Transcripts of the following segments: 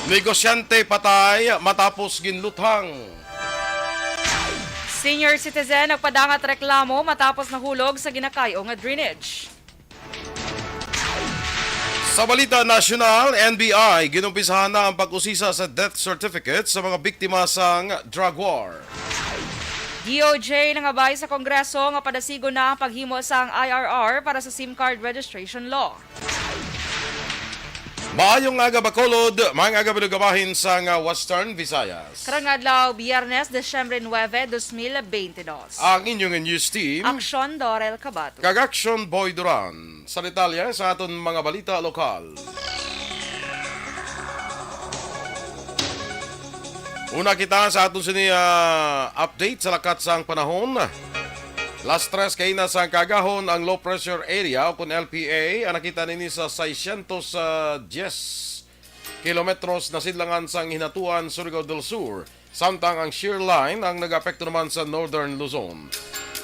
Negosyante patay matapos ginluthang. Senior citizen nagpadangat reklamo matapos nahulog sa ginakayong nga drainage. Sa balita nasyonal, NBI ginumpisahan na ang pag-usisa sa death certificate sa mga biktima sang drug war. DOJ nangabay sa Kongreso nga padasigo na ang paghimo sa IRR para sa SIM card registration law. Maayong aga Bacolod, mga aga binugabahin sa Western Visayas. Karong adlaw, Biyernes, Desyembre 9, 2022. Ang inyong news team, Aksyon Dorel Cabato. Kag-Action Boy Duran. Sa detalye sa aton mga balita lokal. Una kita sa aton sini update sa lakat sang panahon. Last stress kay na sa kagahon ang low pressure area o kung LPA ang nakita nini sa 610 kilometros na sidlangan sang hinatuan Surigao del Sur. Samtang ang shear line ang nag-apekto naman sa Northern Luzon.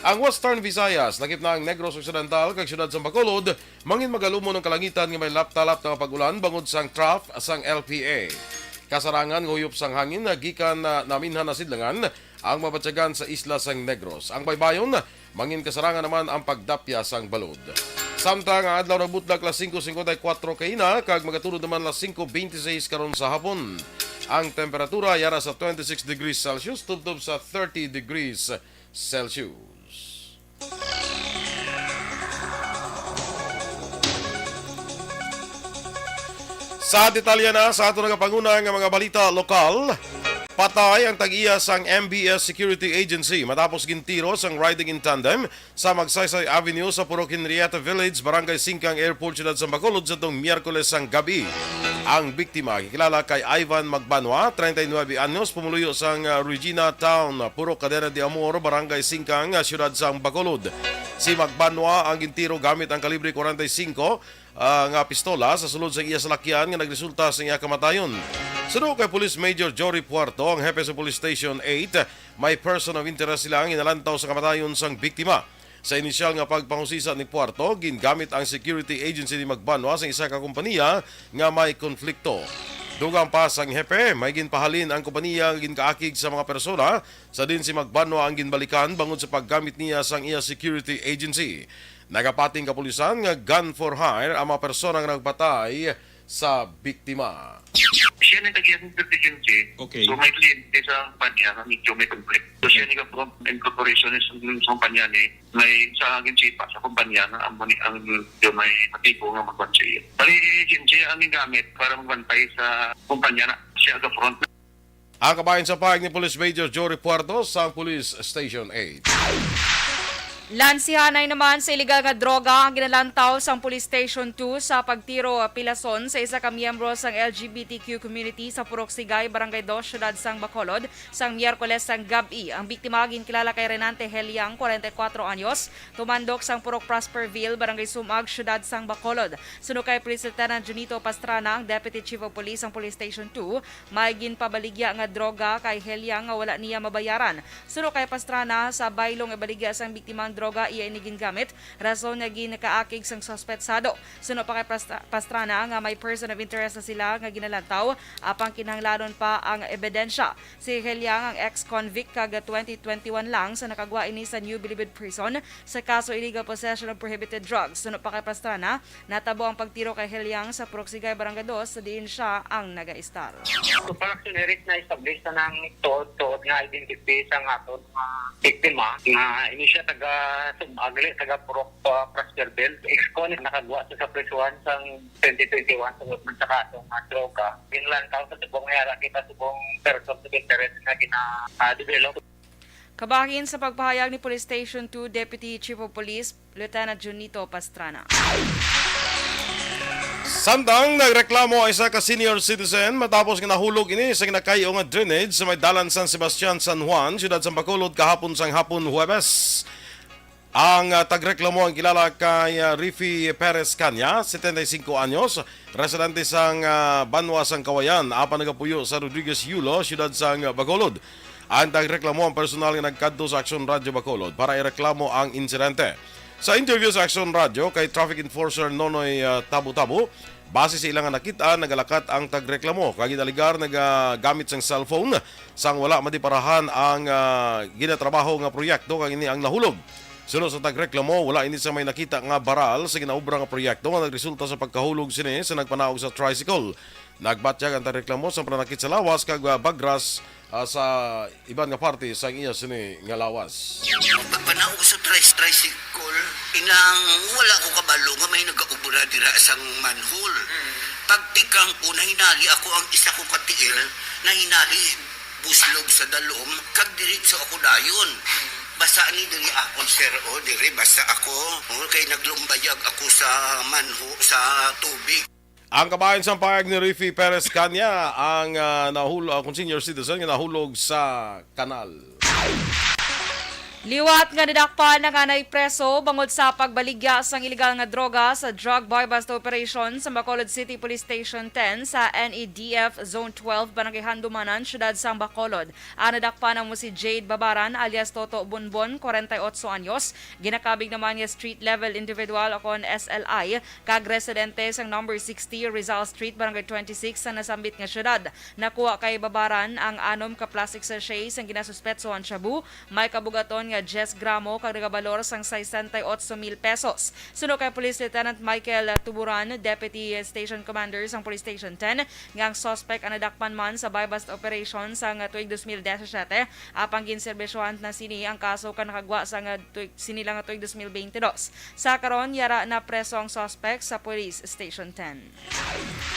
Ang Western Visayas, lakip na ang Negros Occidental kag siyudad sa Bacolod, mangin magalumo ng kalangitan nga may lap-talap na pag-ulan bangod sang trough sang LPA. Kasarangan nguyop sang hangin na gikan na naminhan na sidlangan ang mabatyagan sa isla sang Negros. Ang baybayon, mangin kasarangan naman ang pagdapya sang balod. Samtang ang adlaw nagbutlag las 5:54 kaina kag magatulod naman las 5:26 karon sa hapon. Ang temperatura yara sa 26 degrees Celsius tubtob sa 30 degrees Celsius. Sa detalye na sa ato nagapanguna nga mga balita lokal, patay ang tag-iya sang MBS Security Agency matapos gintiro sang riding in tandem sa Magsaysay Avenue sa Purok Henrietta Village, Barangay Singkang Airport, Siyudad sa Bacolod sa itong Miyerkules sang gabi. Ang biktima, kilala kay Ivan Magbanwa, 39 anyos, pumuluyo sang Regina Town, Purok Cadena de Amor, Barangay Singkang, Siyudad sa Bacolod. Si Magbanwa ang gintiro gamit ang kalibre 45 nga pistola sa sulod sa iya salakyan nga nagresulta sa iya kamatayon. Suno kay Police Major Jory Puerto, ang hepe sa Police Station 8, may person of interest sila ang inalantaw sa kamatayon sang biktima. Sa inisyal nga pagpangusisa ni Puerto, gingamit ang security agency ni Magbanwa sa isa ka kompanya nga may konflikto. Dugang pa sang hepe, may ginpahalin ang kompanya nga ginkaakig sa mga persona, sa din si Magbanwa ang ginbalikan bangod sa paggamit niya sang iya security agency. Nagapating kapulisan nga gun for hire ang mga persona nga nagpatay sa biktima. Siya na nag-iasang contingency. Okay. So may kliyente sa kumpanya na medyo may conflict. So siya nag-from incorporation sa kumpanya ni may sa agency pa sa kumpanya na ang may matipo nga magbansya. Bali agency ang gamit para magbantay sa kumpanya na siya ga-front. Ang kabayan sa pahig ni Police Major Jory Puerto sa Police Station 8. Lansihanay naman sa iligal nga droga ang ginalantaw sa Police Station 2 sa pagtiro pilason sa isa ka miyembro sang LGBTQ community sa Purok Sigay, Barangay 2, Siyudad sang Bacolod, sang Miyerkules sang gabi. Ang biktima ginkilala kay Renante Heliang, 44 anyos, tumandok sang Purok Prosperville, Barangay Sumag, Siyudad sang Bacolod. Suno kay Police Lieutenant Junito Pastrana, ang Deputy Chief of Police sang Police Station 2, may ginpabaligya nga droga kay Heliang nga wala niya mabayaran. Suno kay Pastrana, sa baylong ibaligya sang biktima ang droga iya inigin gamit, rason nga ginakaakig sang suspetsado. Suno pa kay Pastrana nga may person of interest na sila nga ginalantaw, apang kinahanglanon pa ang ebidensya. Si Heliang ang ex-convict kaga 2021 lang sa nakagwa ini sa New Bilibid Prison sa kaso illegal possession of prohibited drugs. Suno pa kay Pastrana, natabo ang pagtiro kay Heliang sa Purok Sigay, Barangay 2, sa diin siya ang naga-istar. So parang sinerik na establish na ng tuod nga identity sa nga to mga biktima nga ini siya taga-sumagli, taga-Purok Prosperville. Ex-con nakagawa sa prisuhan sang 2021 sa government sa kasong droga. Ginlantaw sa subong nga kita subong person of interest nga gina-develop. Kabahin sa pagpahayag ni Police Station 2 Deputy Chief of Police Lieutenant Junito Pastrana. Samtang nagreklamo ang isa ka senior citizen matapos nga nahulog ini sa ginakayo nga drainage sa may dalan San Sebastian, San Juan, Siyudad sa Bacolod kahapon sang hapon Huwebes. Ang tagreklamo ang kilala kay Riffy Perez Canya, 75 anyos, residente sang Banwa sang Kawayan, apan nagapuyo sa Rodriguez Yulo, Siyudad sang Bacolod. Ang tagreklamo ang personal nga nagkadto sa Action Radio Bacolod para ireklamo ang insidente. Sa interview sa Action Radio kay traffic enforcer Nonoy Tabu-Tabu, base sa ilang nakita, nagalakat ang tagreklamo. Kagidaligar nagagamit sang cellphone sang wala madiparahan ang ginatrabaho nga proyekto kag ini ang nahulog. Sunod sa tagreklamo, wala ini sa may nakita nga baral sa ginaubra nga proyekto nga nagresulta sa pagkahulog sini sa nagpanaog sa tricycle. Nagbatyag ang tagreklamo sa pananakit sa lawas kag bagras sa iban nga parte sa iya sini nga lawas. Pagpanaog sa tricycle, inang wala ko kabalo nga may nag-aubra dira sang manhole. Pagtikang ko, nahinali ako ang isa ko katiil, nahinali buslog sa dalom, kag diritso ako dayon. Basta ni diri ako, sir, diri basta ako. Kay naglumbayag ako sa sa tubig. Ang kabayan sa payag ni Riffy Perez Kanya ang kung senior citizen nga nahulog sa kanal. Liwat nga didakpan na nga naipreso bangod sa pagbaligya sang iligal nga droga sa drug buy-bust operation sa Bacolod City Police Station 10 sa NEDF Zone 12 Barangay Handumanan, syudad sang Bacolod. Ang nadakpan mo si Jade Babaran alias Toto Bonbon, 48 anyos. Ginakabig naman niya street level individual o kon SLI kag residente sang number 60 Rizal Street Barangay 26 sa nasambit nga syudad. Nakuha kay Babaran ang anom ka plastic sachet sang ginasuspetsohan shabu, may kabugaton nga 10 gramo kag nagabalor sang 68,000 pesos. Suno kay Police Lieutenant Michael Tuburan, Deputy Station Commander sang Police Station 10, nga ang suspect ang nadakpan man sa buy-bust operation sang tuig 2017, apang ginserbisyohan na sini ang kaso kan nakagwa sang sinilang tuig 2022. Sa karon yara na preso ang suspect sa Police Station 10.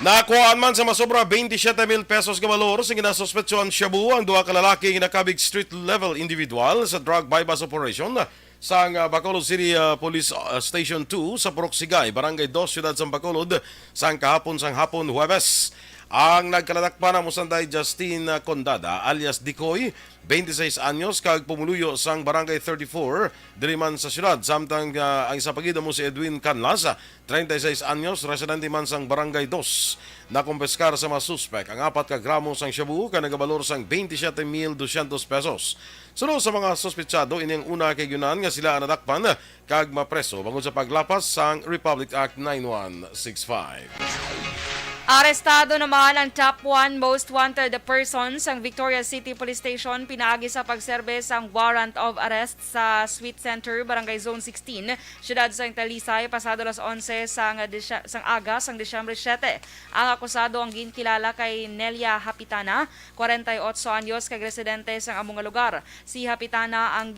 Nakuhaan man sa masobra 27,000 pesos kabalor sa ginasuspetsyohan shabu ang duha ka lalaki ginakabig street level individual sa drug buy-bust operation sa Bacolod City Police Station 2 sa Purok-Sigay, Barangay 2, Syudad sa Bacolod sang hapon Huwebes. Ang nagkalatakpan na musanday Justine Condada alias Dikoy, 26 anyos, kag pumuluyo sang Barangay 34, diriman sa syudad. Samtang ang isa pagida mo si Edwin Canlas, 36 anyos, residente man sang Barangay 2. Nakumpeskar sa mga suspek ang 4 ka gramo sang shabu ka nagabalor sang 27,200 pesos. Sunod sa mga suspetsado, ining una kay Yunan nga sila nadakpan kag mapreso bangod sa paglapas sang Republic Act 9165. Arestado naman ang top 1 most wanted person sang Victoria City Police Station pinaagi sa pagserbe sang warrant of arrest sa Sweet Center, Barangay Zone 16, syudad sang Talisay, pasado las 11 sang aga sang Disyembre 7. Ang akusado ang ginkilala kay Nelia Hapitana, 48 anyos, kag residente sang among lugar. Si Hapitana ang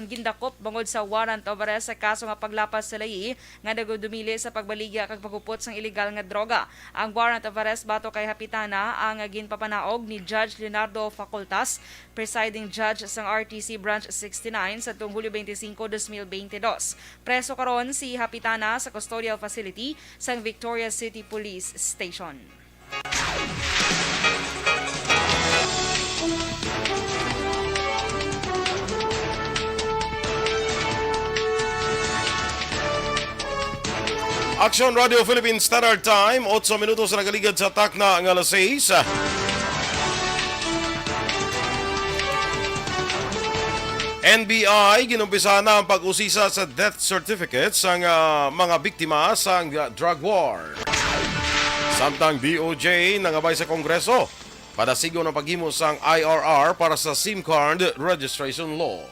gindakop bangod sa warrant of arrest sa kaso nga paglapas sa layi nga nagdumili sa pagbaligya kag pagupot sang iligal nga droga. Ang warrant of arrest bato kay Hapitana ang ginpapanaog ni Judge Leonardo Facultas, presiding judge sang RTC Branch 69 sa Hulyo 25, 2022. Preso karon si Hapitana sa custodial facility sang Victoria City Police Station. Action Radio Philippines Standard Time, 8 minutos na nagaligad sa takna ng alas 6. NBI ginumpisa na ang pag-usisa sa death certificates ng mga biktima sa drug war. Samtang DOJ nangabay sa Kongreso, padasigo ng paghimo sang IRR para sa SIM card registration law.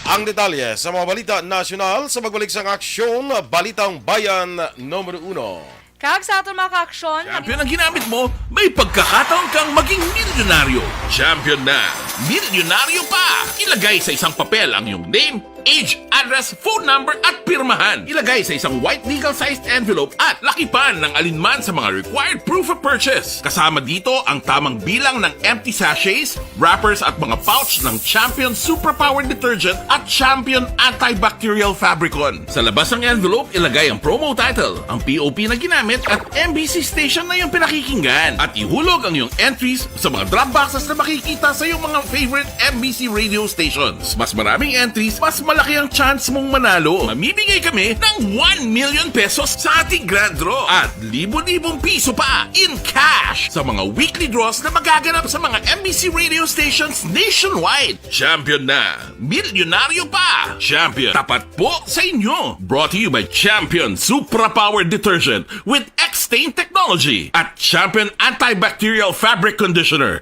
Ang detalye sa mga balita nasyonal sa pagbalik sang aksyon, Balitang Bayan numero 1. Kag sa aton mga ka-aksyon, Champion ang ginamit mo, may pagkakataon kang maging milyonaryo. Champion na, milyonaryo pa! Ilagay sa isang papel ang iyong name, age, address, phone number at pirmahan. Ilagay sa isang white legal-sized envelope at lakipan ng alinman sa mga required proof of purchase. Kasama dito ang tamang bilang ng empty sachets, wrappers at mga pouch ng Champion Superpower Detergent at Champion Antibacterial Fabricon. Sa labas ng envelope, ilagay ang promo title, ang POP na ginamit at MBC station na iyong pinakikinggan. At ihulog ang iyong entries sa mga drop boxes na makikita sa iyong mga favorite MBC radio stations. Mas maraming entries, mas malaki ang chance mong manalo. Mamimigay kami ng 1 million pesos sa ating grand draw at libo-libong piso pa in cash sa mga weekly draws na magaganap sa mga MBC radio stations nationwide. Champion na, milyonaryo pa. Champion, tapat po sa inyo. Brought to you by Champion Supra Powered Detergent with X-Stain Technology at Champion Antibacterial Fabric Conditioner.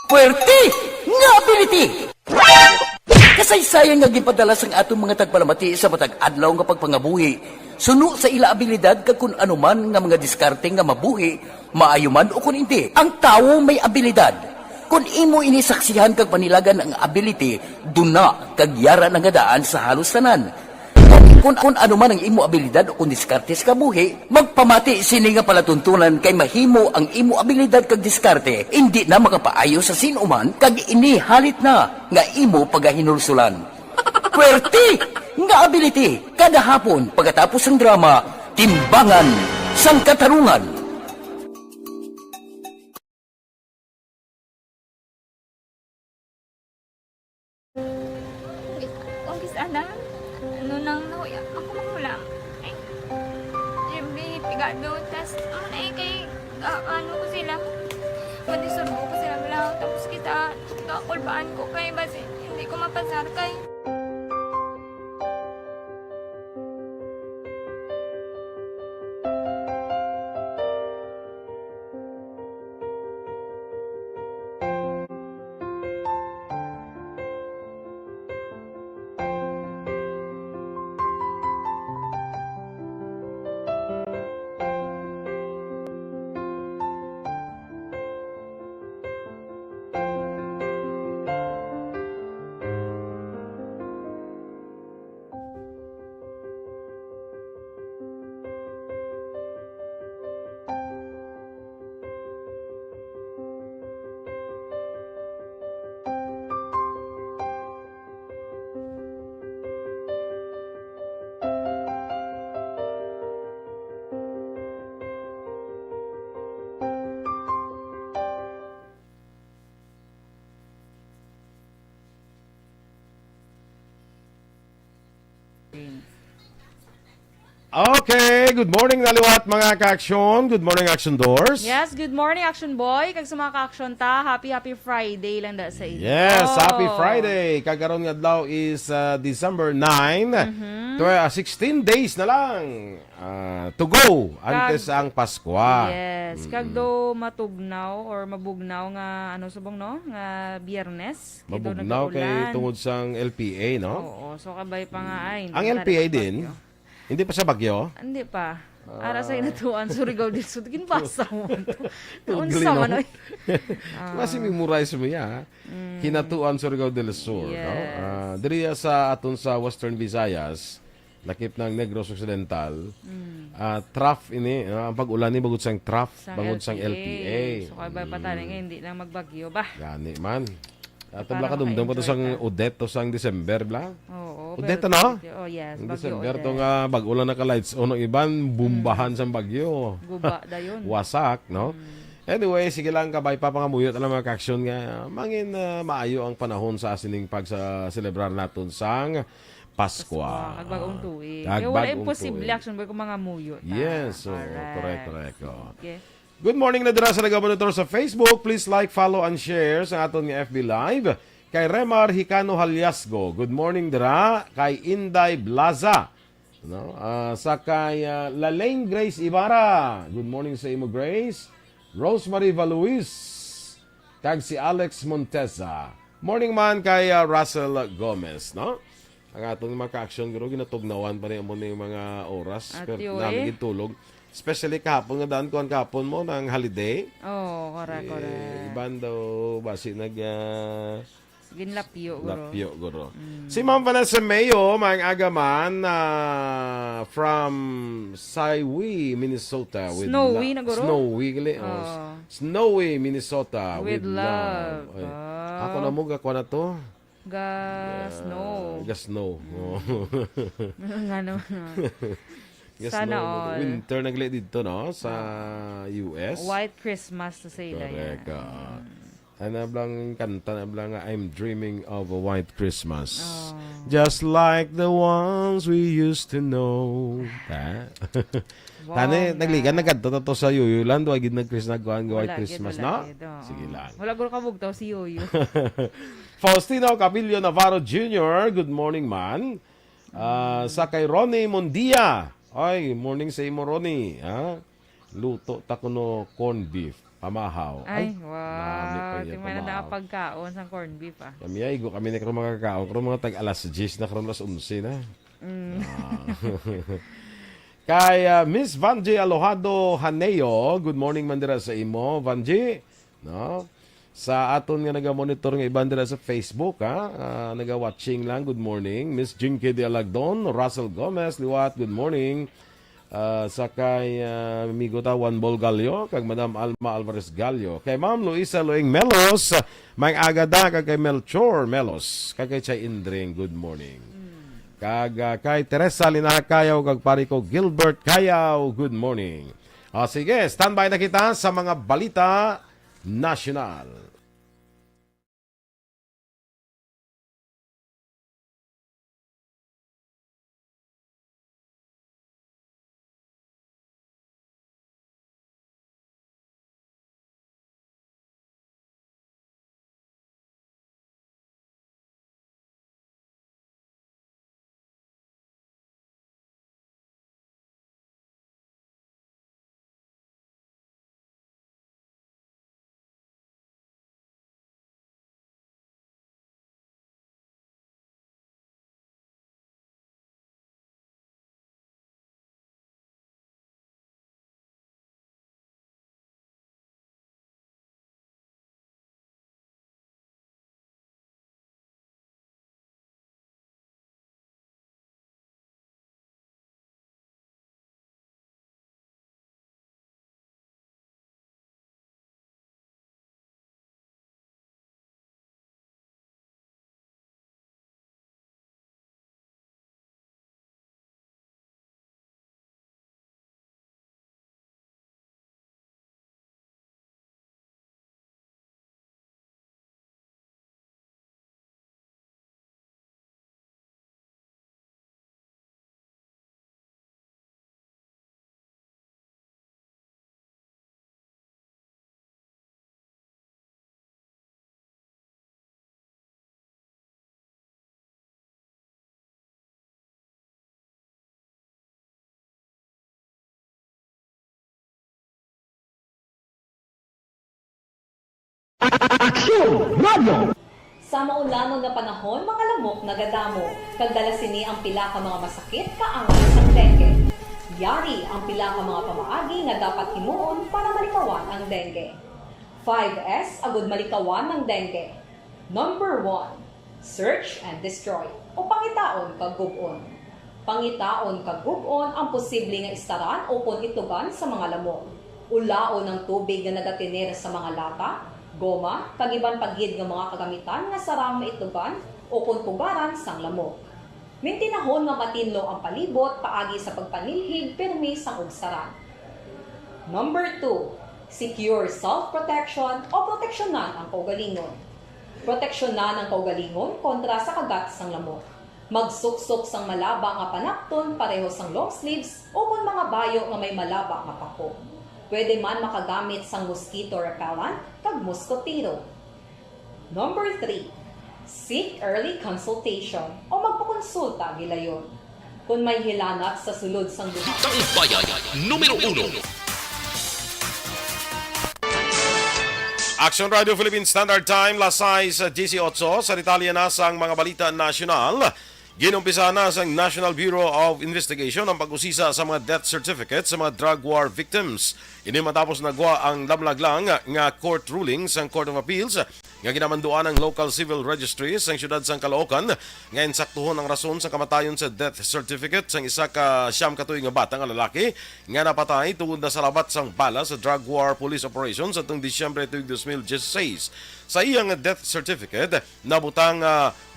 Puwerte nga ability! Kasaysayan nga gipadala sang atong mga tagpalamati sa matag adlaw nga pagpangabuhi. Suno sa ila abilidad kag kun anuman nga mga diskarte nga mabuhi, maayo man o kun hindi. Ang tawo may abilidad. Kung imo inisaksihan kag panilagan ang ability, duna kag yara nga daan sa halos tanan. Kung ano man ang imo abilidad o kung diskarte sa kabuhi, magpamati sini nga palatuntunan kay mahimo ang imo abilidad kag diskarte, hindi na makapaayo sa sinuman kag ini halit na nga imo pagahinulsulan. Puwerte nga ability kada hapon pagkatapos ng drama, Timbangan sang Katarungan. Umpis ana, ano nang nauya ako makulang. Ay, siyempre, pigado, tas ay kay, ano ko sila, manisurbo ko sila lang, tapos kita, kakulbaan ko kay, basi, hindi ko mapasar kay. Okay, good morning naliwat mga ka-aksyon. Good morning, Action Doors. Yes, good morning, Action Boy. Kag sa mga ka-action ta, happy Friday lang da sa inyo. Yes, happy Friday. Kagaron nga daw is December 9. 16 days na lang to go antes ang Pasko. Yes, kag do matugnaw or mabugnaw nga ano subong no nga Biyernes. Kito Mabugnaw kay nagaulan. tungod sang LPA, no? Oo, so kabay pa nga ay. Ang LPA din, hindi pa sa bagyo. Hindi pa. Ara sa inatuan, Surigao del Sur. Ginpasa mo. Unsa Ugly, no? man oy. Kasi memorize mo ya. Hinatuan Surigao del Sur. Yes. No? Diri sa aton sa Western Visayas, lakip ng Negros Occidental, trough ini, ang pag-ulan ni bagod sang trough, bagod sang LPA. So kabay pa tayo nga hindi na magbagyo ba? Gani man. Ato Para bla ka dumdum pa to sang maka-enjoy Odette to sang December bla. Oo. Odette, pero- no? Oh yes, Ang bagyo. December Odette. to nga bag-ulan na ka lights ono iban bumbahan sang bagyo. Guba dayon. Wasak, no? Anyway, sige lang kabay pa pangamuyot alam mga ka-aksyon nga mangin maayo ang panahon sa asining pag sa celebrar naton sang Pasko. Kagbagong tuig. Kagbagong Kaya wala tuig. imposible action boy kung mga muyo. ta. Yes, so Correct. correct. Oh. Okay. Good morning na dira sa nagabonitor sa Facebook. Please like, follow, and share sa aton nga FB Live. Kay Remar Hicano Haliasgo. Good morning dira. Kay Inday Blaza. No? Sa kay Lalaine Grace Ibarra. Good morning sa imo Grace. Rosemary Valuis. Kag si Alex Monteza. Morning man kay Russell Gomez. No? Ang atong mga ka-action guro ginatugnawan pa niya mo na yung mga oras. At Pero yun, namin tulog. Especially kahapon nga daan ko ang kahapon mo ng holiday. Oh, correct. Iban daw basi nag Ginlapyo, guro. lapyo guro. Si Ma'am Vanessa Mayo, mga agaman from Saiwi, Minnesota. Snowy na, guro? Snowy, gali. Oh. Snowy, Minnesota. With love. Ay, Ah. ako na mo, gakwa na to. Snow. Snow. Oh. Nga naman. Yes, Sana no. all. Winter nagli dito, no? Sa US. White Christmas to say that. Correct. Ano blang kanta na blang I'm dreaming of a white Christmas. Just like the ones we used to know. Ta. Wow, Tani na. nagligan nagkadto to sa Yuyulan do agid nag-Christmas kuan ga white Wala, Christmas wala, no. gid, oo. Sige lang. Wala guro kabugtaw si Yoyo. Faustino Capillo Navarro Jr., good morning man. Sa kay Ronnie Mondia. Ay, morning sa imo Ronnie. Ha? Luto ta kuno corn beef. Pamahaw. Ay, nami wow. pa yan, Tingnan na pamahaw. pagkaon sa corned beef ah. Kami ay go kami na karon mga kakaon. Karon mga tag alas 10 na karon alas 11 na. Kay Miss Vanji Alojado Haneo, good morning man dira sa imo, Vanji. No? Sa aton nga naga-monitor nga iban dira sa Facebook, ha? Naga-watching lang, good morning. Miss Jinky de Alagdon, Russell Gomez, liwat, good morning. Sa kay amigo ta Juan Bolgalio, kag Madam Alma Alvarez Gallo. Kay Ma'am Luisa Loing Melos, may agada kag kay Melchor Melos, kag kay Chay Indring, good morning. Kag kay Teresa Linakayaw kag pari ko Gilbert Kayaw, good morning. Sige, standby na kita sa mga balita nasyonal. Sa maulanon na panahon, mga lamok nagadamo, kagdala sini ang pila ka mga masakit kaangay sa dengue. Yari ang pila ka mga pamaagi nga dapat himuon para malikawan ang dengue. 5S agud malikawan ng dengue. Number 1, search and destroy o pangitaon kag gub-on. Pangitaon kag gub-on ang posible nga istaran o kon itugan sa mga lamok. Ulaon ng tubig nga nagatinera sa mga lata, goma, kagiban pagid nga mga kagamitan nga sarang maitugan o kung tugaran sang lamok. Mintinahon nga matinlo ang palibot paagi sa pagpanilhig permi sang ugsaran. Number 2, secure self-protection o proteksyonan ang kaugalingon. Proteksyonan ang kaugalingon kontra sa kagat sang lamok. Magsuksok sang malaba nga panakton pareho sang long sleeves o kung mga bayo nga may malaba nga pako. Pwede man makagamit sang mosquito repellent kag mosquitero. Number 3, seek early consultation o magpakonsulta gilayon. Kung may hilanat sa sulod sang duha. Tampayay numero 1. Action Radio Philippine Standard Time, las 6:18 sa detalye na sang mga balita nasyonal. Ginumpisa na sa National Bureau of Investigation ang pag-usisa sa mga death certificates sa mga drug war victims. Ini matapos nagwa ang lamlaglang nga court ruling sa Court of Appeals nga ginamanduan ang local civil registry sa siyudad sang Caloocan nga insaktuhon ang rason sa kamatayon sa death certificate sang isa ka siyam katuig nga bata nga lalaki nga napatay tungod na sa labat sang bala sa drug war police operations atong Disyembre 2016. Sa iyang death certificate nabutang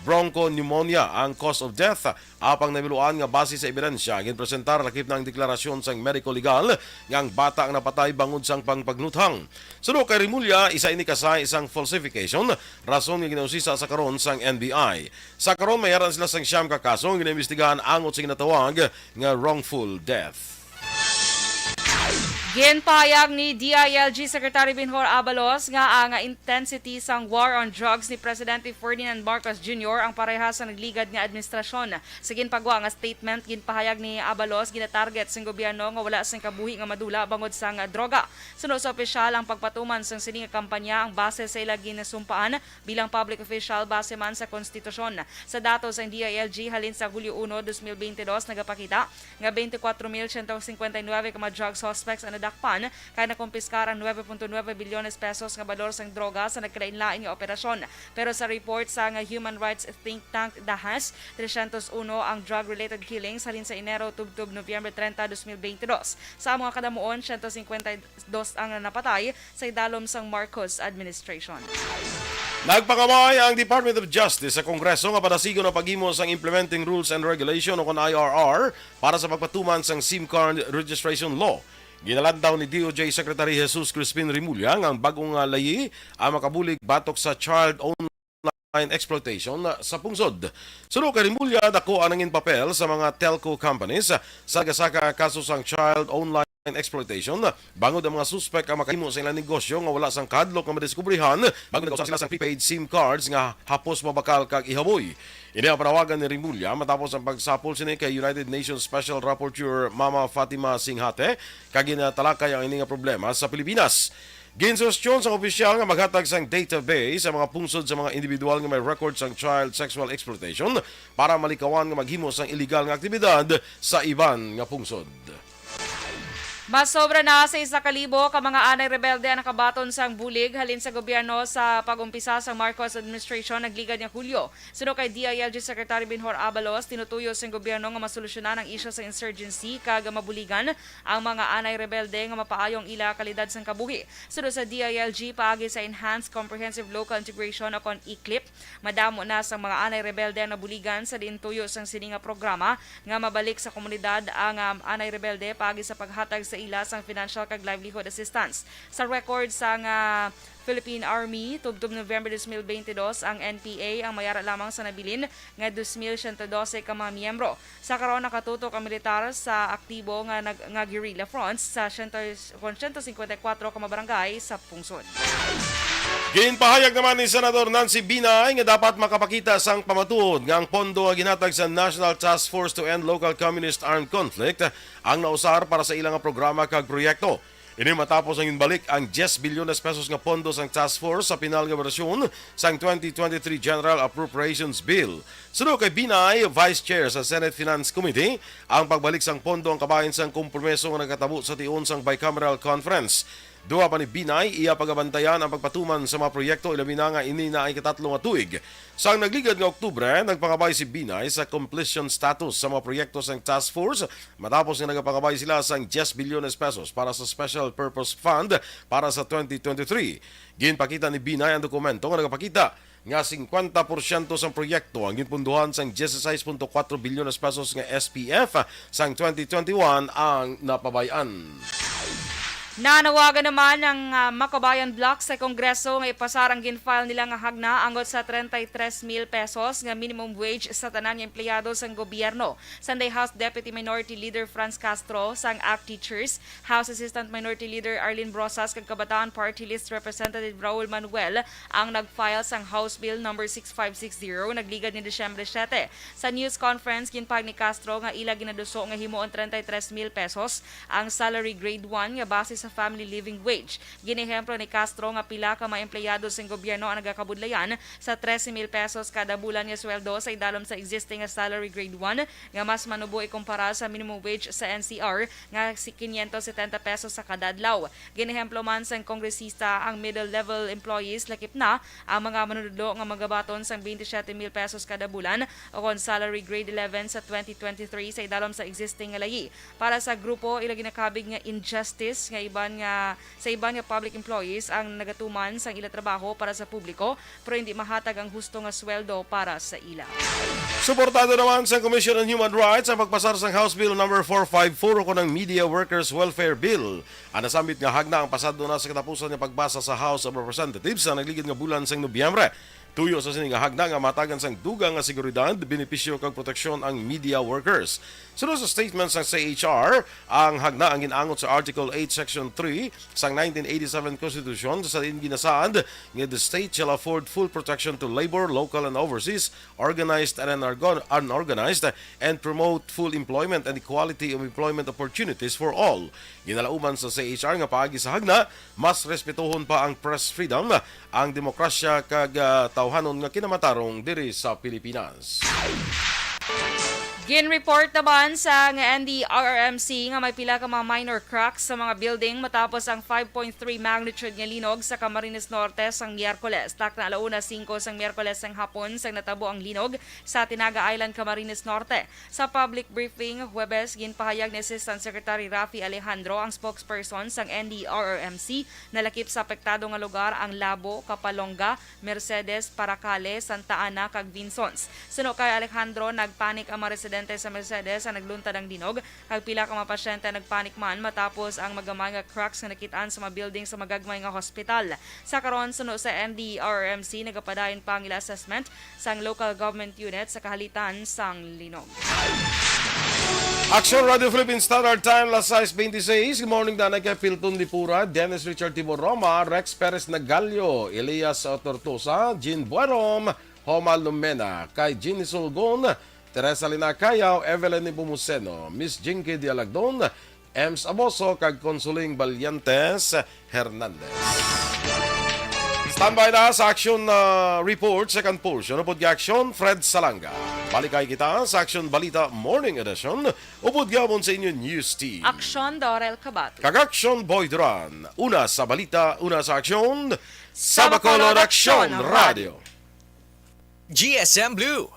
bronchopneumonia ang cause of death. Apang nabiluan nga base sa ebidensya, ginpresentar lakip ng deklarasyon sang medical legal nga ang bata ang napatay bangod sang pangpagnuthang. Suno kay Rimulya, isa ini kasay isang falsification, rason nga ginausisa sa karon sang NBI. Sa karon mayaran sila sang siyam ka kaso nga ginaimbestigahan ang sa ginatawag nga wrongful death. Ginpahayag ni DILG Secretary Benhur Abalos nga ang intensity sang war on drugs ni Presidente Ferdinand Marcos Jr. ang parehas sa nagligad nga administrasyon. Sa ginpagwa nga statement, ginpahayag ni Abalos ginatarget sang gobyerno nga wala sang kabuhi nga madula bangod sang droga. Sunod sa opisyal ang pagpatuman sang sining kampanya ang base sa ila ginasumpaan bilang public official base man sa konstitusyon. Sa datos ang DILG halin sa Hulyo 1, 2022 nagapakita nga 24,159 ka mga drug suspects ang dakpan kaya nakumpiskar ang 9.9 bilyones pesos nga balor sang droga sa nagkalain-lain nga operasyon. Pero sa report sa nga Human Rights Think Tank DAHAS, 301 ang drug-related killings halin sa Enero tubtob Nobyembre 30, 2022. Sa mga kadamuon, 152 ang napatay sa idalom sang Marcos administration. Nagpangamay ang Department of Justice sa Kongreso nga padasigon ang paghimo sang Implementing Rules and Regulation o kon IRR para sa pagpatuman sang SIM card registration law. Ginalantaw ni DOJ Secretary Jesus Crispin Rimulya ang bagong layi ang makabulig batok sa child online exploitation sa pungsod. Suno kay Rimulya, dako anangin papel sa mga telco companies sa gasaka kaso sang child online exploitation. Bangod ang mga suspect ang makahimo sa ilang negosyo nga wala sang kadlok nga madiskubrihan bangod nagusap sila sang prepaid SIM cards nga hapos mabakal kag ihaboy. Ini ang panawagan ni Rimulya matapos ang pagsapol sini kay United Nations Special Rapporteur Mama Fatima Singhate kag ginatalakay ang ini nga problema sa Pilipinas. Ginsustyon sa opisyal nga maghatag sang database sa mga pungsod sa mga individual nga may record sang child sexual exploitation para malikawan nga maghimo sang illegal nga aktibidad sa iban nga pungsod. Mas sobra na sa 1,000 ka mga anay rebelde ang nakabaton sang bulig halin sa gobyerno sa pag-umpisa sa Marcos administration nagligad nga Hulyo. Suno kay DILG Secretary Benhur Abalos, tinutuyo sang gobyerno nga masolusyonan ang isyu sa insurgency kag mabuligan ang mga anay rebelde nga mapaayong ila kalidad sang kabuhi. Suno sa DILG paagi sa Enhanced Comprehensive Local Integration o kon ICLIP, madamo na sang mga anay rebelde ang nabuligan sa diintuyo sang sininga programa nga mabalik sa komunidad ang anay rebelde paagi sa paghatag sa ila sang financial kag livelihood assistance. Sa record sang Philippine Army, tubtob November 2022, ang NPA ang mayara lamang sa nabilin nga 2,112 ka mga miyembro. Sa karon nakatutok ang militar sa aktibo nga guerrilla fronts sa 154 ka mga barangay sa pungsod. Ginpahayag naman ni Senador Nancy Binay nga dapat makapakita sang pamatuod nga ang pondo nga ginatag sa National Task Force to End Local Communist Armed Conflict ang nausar para sa ilang programa kag proyekto. Ini matapos ang inbalik ang 10 bilyones pesos nga pondo sang task force sa pinal nga bersyon sang 2023 General Appropriations Bill. Suno kay Binay, Vice Chair sa Senate Finance Committee, ang pagbalik sang pondo ang kabahin sang kompromiso nga nagkatabo sa tion sang Bicameral Conference. Duha pa ni Binay, iya pagabantayan ang pagpatuman sa mga proyekto ilabi na nga ini na ay katatlong nga tuig. Sang nagligad nga Oktubre, nagpangabay si Binay sa completion status sa mga proyekto sang task force matapos nga nagpangabay sila sang 10 bilyones pesos para sa Special Purpose Fund para sa 2023. Ginpakita ni Binay ang dokumento nga nagpakita nga 50% sang proyekto ang ginpunduhan sang 16.4 bilyones pesos nga SPF sang 2021 ang napabayan. Nanawagan naman ng Makabayan Block sa Kongreso nga ipasar ang ginfile nila nga hagna angot sa 33,000 pesos nga minimum wage sa tanan nga empleyado sang gobyerno. Sunday House Deputy Minority Leader Franz Castro sang ACT Teachers, House Assistant Minority Leader Arlene Brosas kag Kabataan Party List Representative Raul Manuel ang nagfile sang House Bill number 6560 nagligad ni Disyembre 7. Sa news conference ginpag ni Castro nga ila ginaduso nga himuon 33,000 pesos ang salary grade 1 nga base sa family living wage. Ginehemplo ni Castro nga pila ka mga empleyado sa gobyerno ang nagakabudlayan sa 13,000 pesos kada bulan nga sweldo sa idalom sa existing nga salary grade 1 nga mas manubo ikumpara sa minimum wage sa NCR nga 570 pesos sa kada adlaw. Ginehemplo man sang kongresista ang middle level employees lakip na ang mga manunudlo nga magabaton sang 27,000 pesos kada bulan o kon salary grade 11 sa 2023 sa idalom sa existing nga layi. Para sa grupo ila ginakabig nga injustice nga iban nga public employees ang nagatuman sang ila trabaho para sa publiko pero hindi mahatag ang husto nga sweldo para sa ila. Suportado naman sa Commission on Human Rights ang pagpasar sa House Bill No. 454 o ng Media Workers Welfare Bill. Ang nasambit nga hagna ang pasado na sa katapusan ng pagbasa sa House of Representatives sa nagligid nga bulan sa Nobyembre. Tuyo sa sining hagna nga matagan sang dugang nga seguridad, benepisyo kag proteksyon ang media workers. Sunod sa statement sa CHR, ang hagna ang ginangot sa Article 8 Section 3 sang 1987 Constitution sa ginasaad nga the state shall afford full protection to labor, local and overseas, organized and unorganized, and promote full employment and equality of employment opportunities for all. Ginalauman sa CHR nga paagi sa hagna, mas respetuhon pa ang press freedom, ang demokrasya kag tawhanon nga kinamatarong diri sa Pilipinas. Gin-report naman sa NDRRMC nga may pila ka mga minor cracks sa mga building matapos ang 5.3 magnitude nga linog sa Camarines Norte sang Miyerkules. Tak na alauna 5 sang Miyerkules sang hapon sang natabo ang linog sa Tinaga Island, Camarines Norte. Sa public briefing Huwebes, ginpahayag ni Assistant Secretary Rafi Alejandro, ang spokesperson sang NDRRMC, nalakip sa apektado nga lugar ang Labo, Kapalonga, Mercedes, Paracale, Santa Ana kag Vinsons. Suno kay Alejandro, nagpanik ang mga residente sa Mercedes ang nagluntad ang dinog. Kag pila ka mga pasyente nagpanik man matapos ang magamay nga cracks nga nakitaan sa mga building sa magagmay nga hospital. Sa karon suno sa NDRRMC nagapadayon pa ang ila assessment sang local government unit sa kahalitan sang linog. Action Radio Philippines Standard Time, las 6:26. Good morning, Danay kay Pilton Lipura, Dennis Richard Tibor Roma, Rex Perez Nagalio, Elias Tortosa, Jean Buerom, Homal Lumena, kay Jean Sulgon, Teresa Linacayaw, Evelyn Ibumuseno, Miss Jinky Dialagdon, Ems Aboso, kag Consuling Balyantes Hernandez. Standby na sa Action Report, second portion. Upod ka Action, Fred Salanga. Balikay kita sa Action Balita Morning Edition. Upod gabon sa inyo News Team. Aksyon Dorel Kabat. Kag-Action Boy Duran. Una sa balita, una sa aksyon. Sa Bacolod Action Radio. GSM Blue,